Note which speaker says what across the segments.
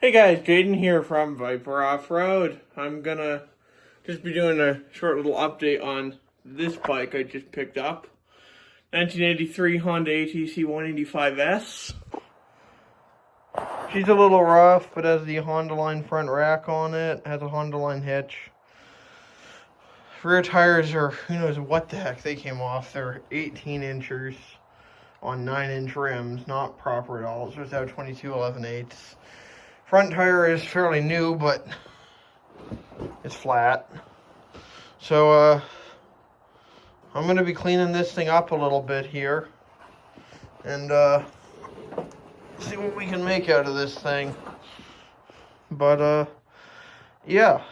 Speaker 1: Hey guys, Jaden here from Viper Off-Road. I'm gonna just be doing a short little update on this bike I just picked up. 1983 Honda ATC 185S. She's a little rough, but has the Honda line front rack on it, has a Honda line hitch. Rear tires are, who knows what the heck they came off. They're 18 inchers on 9-inch rims, not proper at all. It's just out 22 11/8. Front tire is fairly new, but it's flat. So, I'm going to be cleaning this thing up a little bit here. And, see what we can make out of this thing. But, yeah.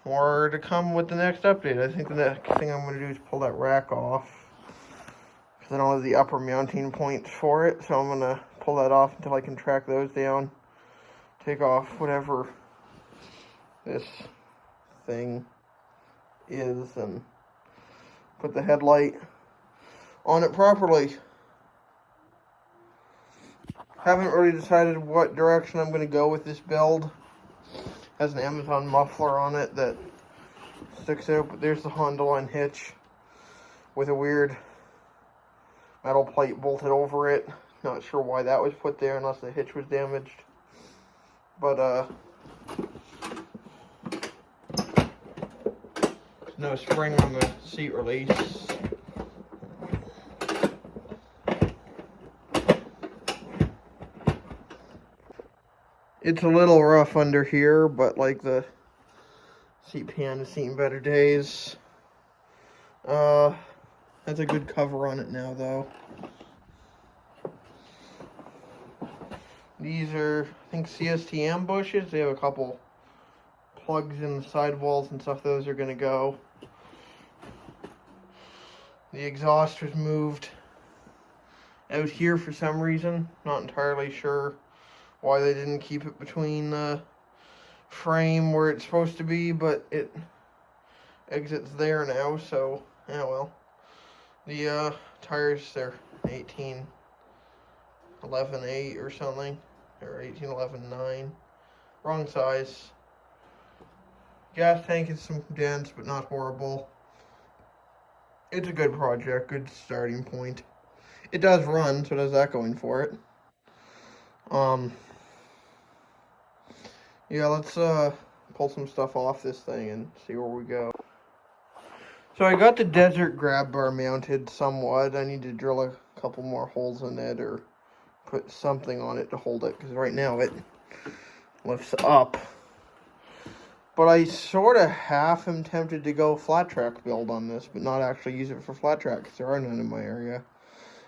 Speaker 1: More to come with the next update. I think the next thing I'm going to do is pull that rack off. Because I don't have the upper mounting points for it. So I'm going to pull that off until I can track those down. Take off whatever this thing is and put the headlight on it properly. Haven't really decided what direction I'm going to go with this build. Has an Amazon muffler on it that sticks out, but there's the Honda line hitch with a weird metal plate bolted over it. Not sure why that was put there unless the hitch was damaged. But, no spring on the seat release. It's a little rough under here, but like the seat pan has seen better days. Has a good cover on it now, though. These are, I think, CST bushes. They have a couple plugs in the sidewalls and stuff. Those are going to go. The exhaust was moved out here for some reason. Not entirely sure why they didn't keep it between the frame where it's supposed to be, but it exits there now, so, yeah, well. The tires, they're 18 11/8 or something, or 18 11/9. Wrong size. Gas tank is some dents, but not horrible. It's a good project, good starting point. It does run, so it has that going for it. Yeah, let's pull some stuff off this thing and see where we go. So I got the desert grab bar mounted somewhat. I need to drill a couple more holes in it or put something on it to hold it, because right now it lifts up. But I sort of half am tempted to go flat track build on this, but not actually use it for flat track, because there are none in my area.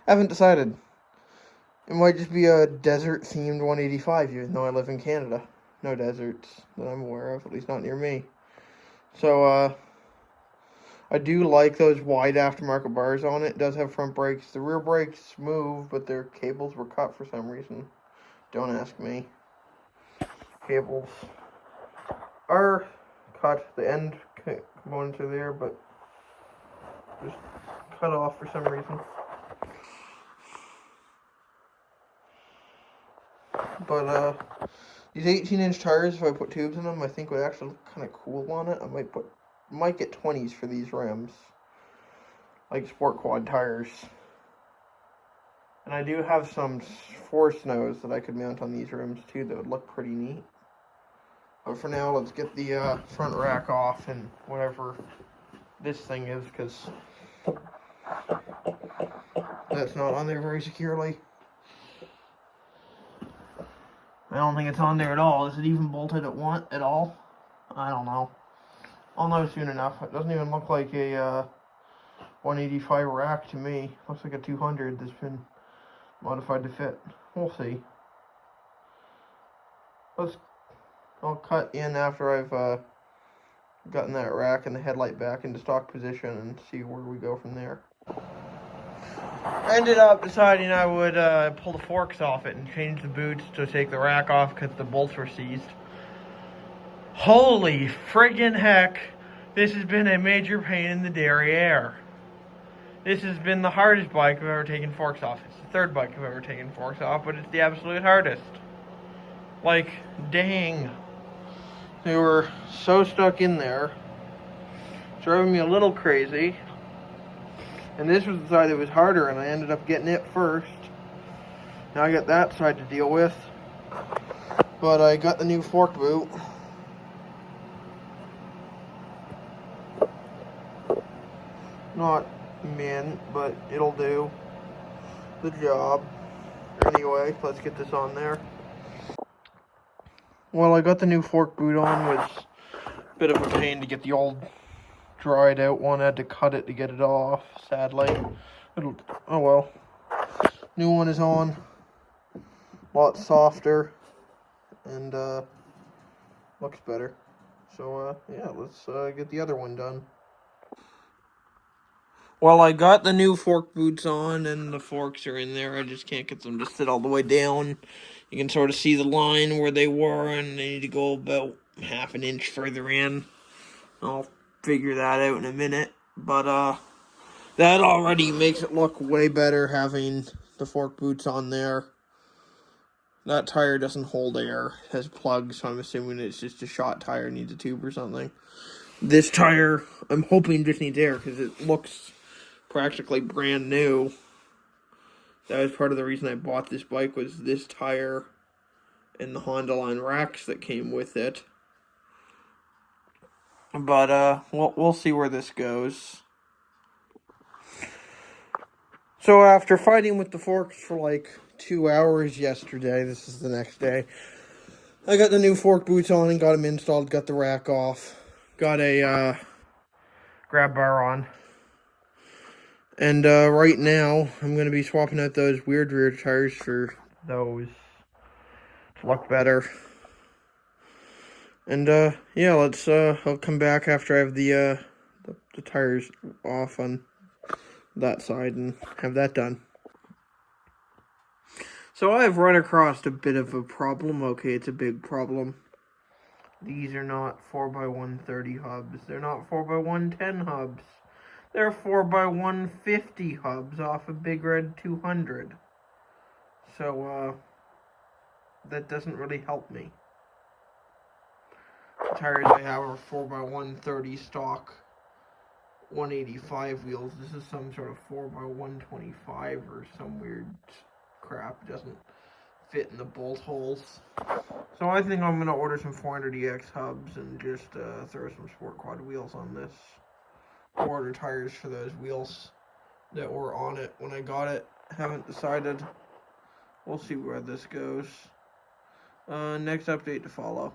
Speaker 1: I haven't decided. It might just be a desert-themed 185, even though I live in Canada. No deserts that I'm aware of, at least not near me. So, I do like those wide aftermarket bars on it. It does have front brakes. The rear brakes move, but their cables were cut for some reason. Don't ask me. Cables are cut. The end components are there, but just cut off for some reason. But, these 18-inch tires, if I put tubes in them, I think would actually look kind of cool on it. I might get 20s for these rims, like sport quad tires. And I do have some force nose that I could mount on these rims too that would look pretty neat. But for now, let's get the front rack off and whatever this thing is, because that's not on there very securely. I don't think it's on there at all. Is it even bolted at all? I don't know. I'll know soon enough. It doesn't even look like a 185 rack to me. Looks like a 200 that's been modified to fit. We'll see. I'll cut in after I've gotten that rack and the headlight back into stock position and see where we go from there. I ended up deciding I would pull the forks off it and change the boots to take the rack off because the bolts were seized. Holy friggin' heck, this has been a major pain in the derriere. This has been the hardest bike I've ever taken forks off. It's the third bike I've ever taken forks off, but it's the absolute hardest. Like, dang. They were so stuck in there, driving me a little crazy. And this was the side that was harder, and I ended up getting it first. Now I got that side to deal with. But I got the new fork boot. Not mint, but it'll do the job. Anyway, let's get this on there. Well, I got the new fork boot on. Was a bit of a pain to get the old dried out one. I had to cut it to get it off, sadly. Oh well. New one is on. A lot softer. And looks better. So yeah, let's get the other one done. Well, I got the new fork boots on, and the forks are in there. I just can't get them to sit all the way down. You can sort of see the line where they were, and they need to go about half an inch further in. I'll figure that out in a minute. But that already makes it look way better having the fork boots on there. That tire doesn't hold air, it has plugs, so I'm assuming it's just a shot tire, needs a tube or something. This tire, I'm hoping just needs air, because it looks practically brand new. That was part of the reason I bought this bike, was this tire and the Honda line racks that came with it. But we'll see where this goes. So after fighting with the forks for like 2 hours yesterday, this is the next day, I got the new fork boots on and got them installed, got the rack off, got a grab bar on. And right now, I'm going to be swapping out those weird rear tires for those to look better. And yeah, let's I'll come back after I have the tires off on that side and have that done. So I've run across a bit of a problem. Okay, it's a big problem. These are not 4x130 hubs. They're not 4x110 hubs. They're 4x150 hubs off a Big Red 200. So that doesn't really help me. The tires I have are 4x130 stock 185 wheels. This is some sort of 4x125 or some weird crap. It doesn't fit in the bolt holes. So I think I'm going to order some 400EX hubs and just throw some Sport Quad wheels on this. Order tires for those wheels that were on it when I got it. Haven't decided. We'll see where this goes. Next update to follow.